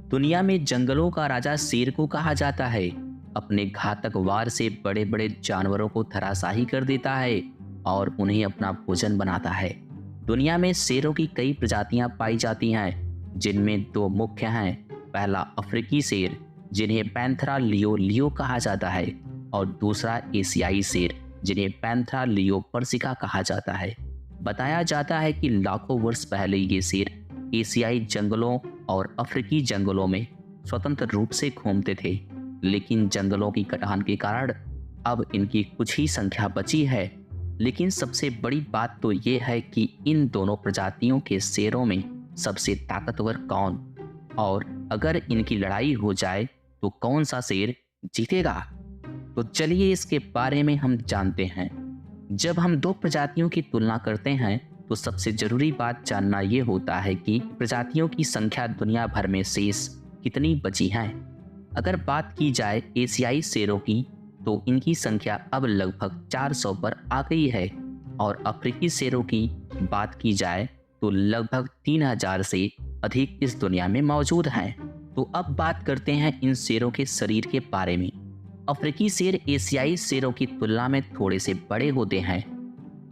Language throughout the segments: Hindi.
दुनिया में जंगलों का राजा शेर को कहा जाता है। अपने घातक वार से बड़े बड़े जानवरों को धराशायी कर देता है और उन्हें अपना भोजन बनाता है। दुनिया में शेरों की कई प्रजातियां पाई जाती हैं, जिनमें दो मुख्य हैं। पहला अफ्रीकी शेर, जिन्हें पैंथेरा लियो लियो कहा जाता है, और दूसरा एशियाई शेर, जिन्हें पैंथेरा लियो पर्सिका कहा जाता है। बताया जाता है कि लाखों वर्ष पहले ये शेर एशियाई जंगलों और अफ्रीकी जंगलों में स्वतंत्र रूप से घूमते थे, लेकिन जंगलों की कटान के कारण अब इनकी कुछ ही संख्या बची है। लेकिन सबसे बड़ी बात तो ये है कि इन दोनों प्रजातियों के शेरों में सबसे ताकतवर कौन, और अगर इनकी लड़ाई हो जाए तो कौन सा शेर जीतेगा। तो चलिए इसके बारे में हम जानते हैं। जब हम दो प्रजातियों की तुलना करते हैं तो सबसे जरूरी बात जानना यह होता है कि प्रजातियों की संख्या दुनिया भर में शेष कितनी बची है। अगर बात की जाए एशियाई शेरों की, तो इनकी संख्या अब लगभग 400 पर आ गई है, और अफ्रीकी शेरों की बात की जाए तो लगभग 3000 से अधिक इस दुनिया में मौजूद हैं। तो अब बात करते हैं इन शेरों के शरीर के बारे में। अफ्रीकी शेर एशियाई शेरों की तुलना में थोड़े से बड़े होते हैं।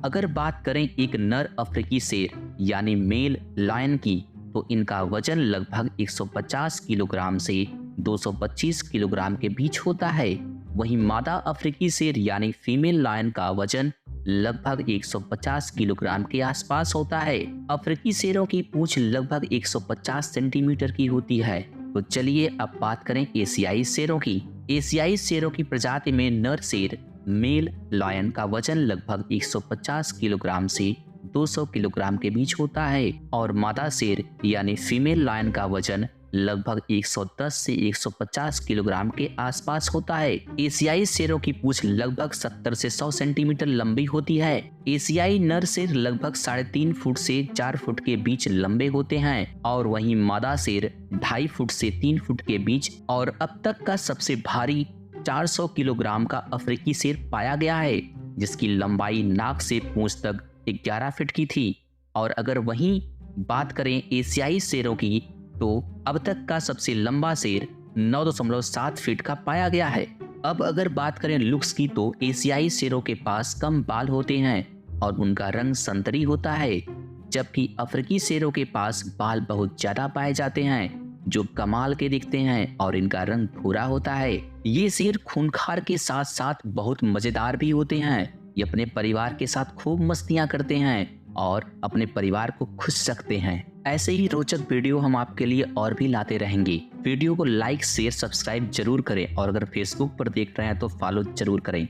अगर बात करें एक नर अफ्रीकी शेर यानी मेल लायन की, तो इनका वजन लगभग 150 किलोग्राम से 225 किलोग्राम के बीच होता है। वहीं मादा अफ्रीकी शेर यानी फीमेल लायन का वजन लगभग 150 किलोग्राम के आसपास होता है। अफ्रीकी शेरों की पूंछ लगभग 150 सेंटीमीटर की होती है। तो चलिए अब बात करें एशियाई शेरों की। एशियाई शेरों की प्रजाति में नर शेर मेल लायन का वजन लगभग 150 किलोग्राम से 200 किलोग्राम के बीच होता है, और मादा शेर यानी फीमेल लायन का वजन लगभग 110 से 150 किलोग्राम के आसपास होता है। एशियाई शेरों की पूंछ लगभग 70 से 100 सेंटीमीटर लंबी होती है। एशियाई नर शेर लगभग 3.5 फुट से 4 फुट के बीच लंबे होते हैं, और वहीं मादा शेर 2.5 फुट से 3 फुट के बीच। और अब तक का सबसे भारी 400 किलोग्राम का अफ्रीकी शेर पाया गया है, जिसकी लंबाई नाक से पूंछ तक 11 फीट की थी। और अगर वहीं बात करें एशियाई शेरों की, तो अब तक का सबसे लंबा शेर 9.7 फीट का पाया गया है। अब अगर बात करें लुक्स की, तो एशियाई शेरों के पास कम बाल होते हैं और उनका रंग संतरी होता है, जबकि अफ्रीकी शेरों के पास बाल बहुत ज्यादा पाए जाते हैं, जो कमाल के दिखते हैं, और इनका रंग भूरा होता है। ये शेर खूंखार के साथ साथ बहुत मजेदार भी होते हैं। ये अपने परिवार के साथ खूब मस्तियां करते हैं और अपने परिवार को खुश रखते हैं। ऐसे ही रोचक वीडियो हम आपके लिए और भी लाते रहेंगे। वीडियो को लाइक शेयर सब्सक्राइब जरूर करें, और अगर फेसबुक पर देख रहे हैं तो फॉलो जरूर करें।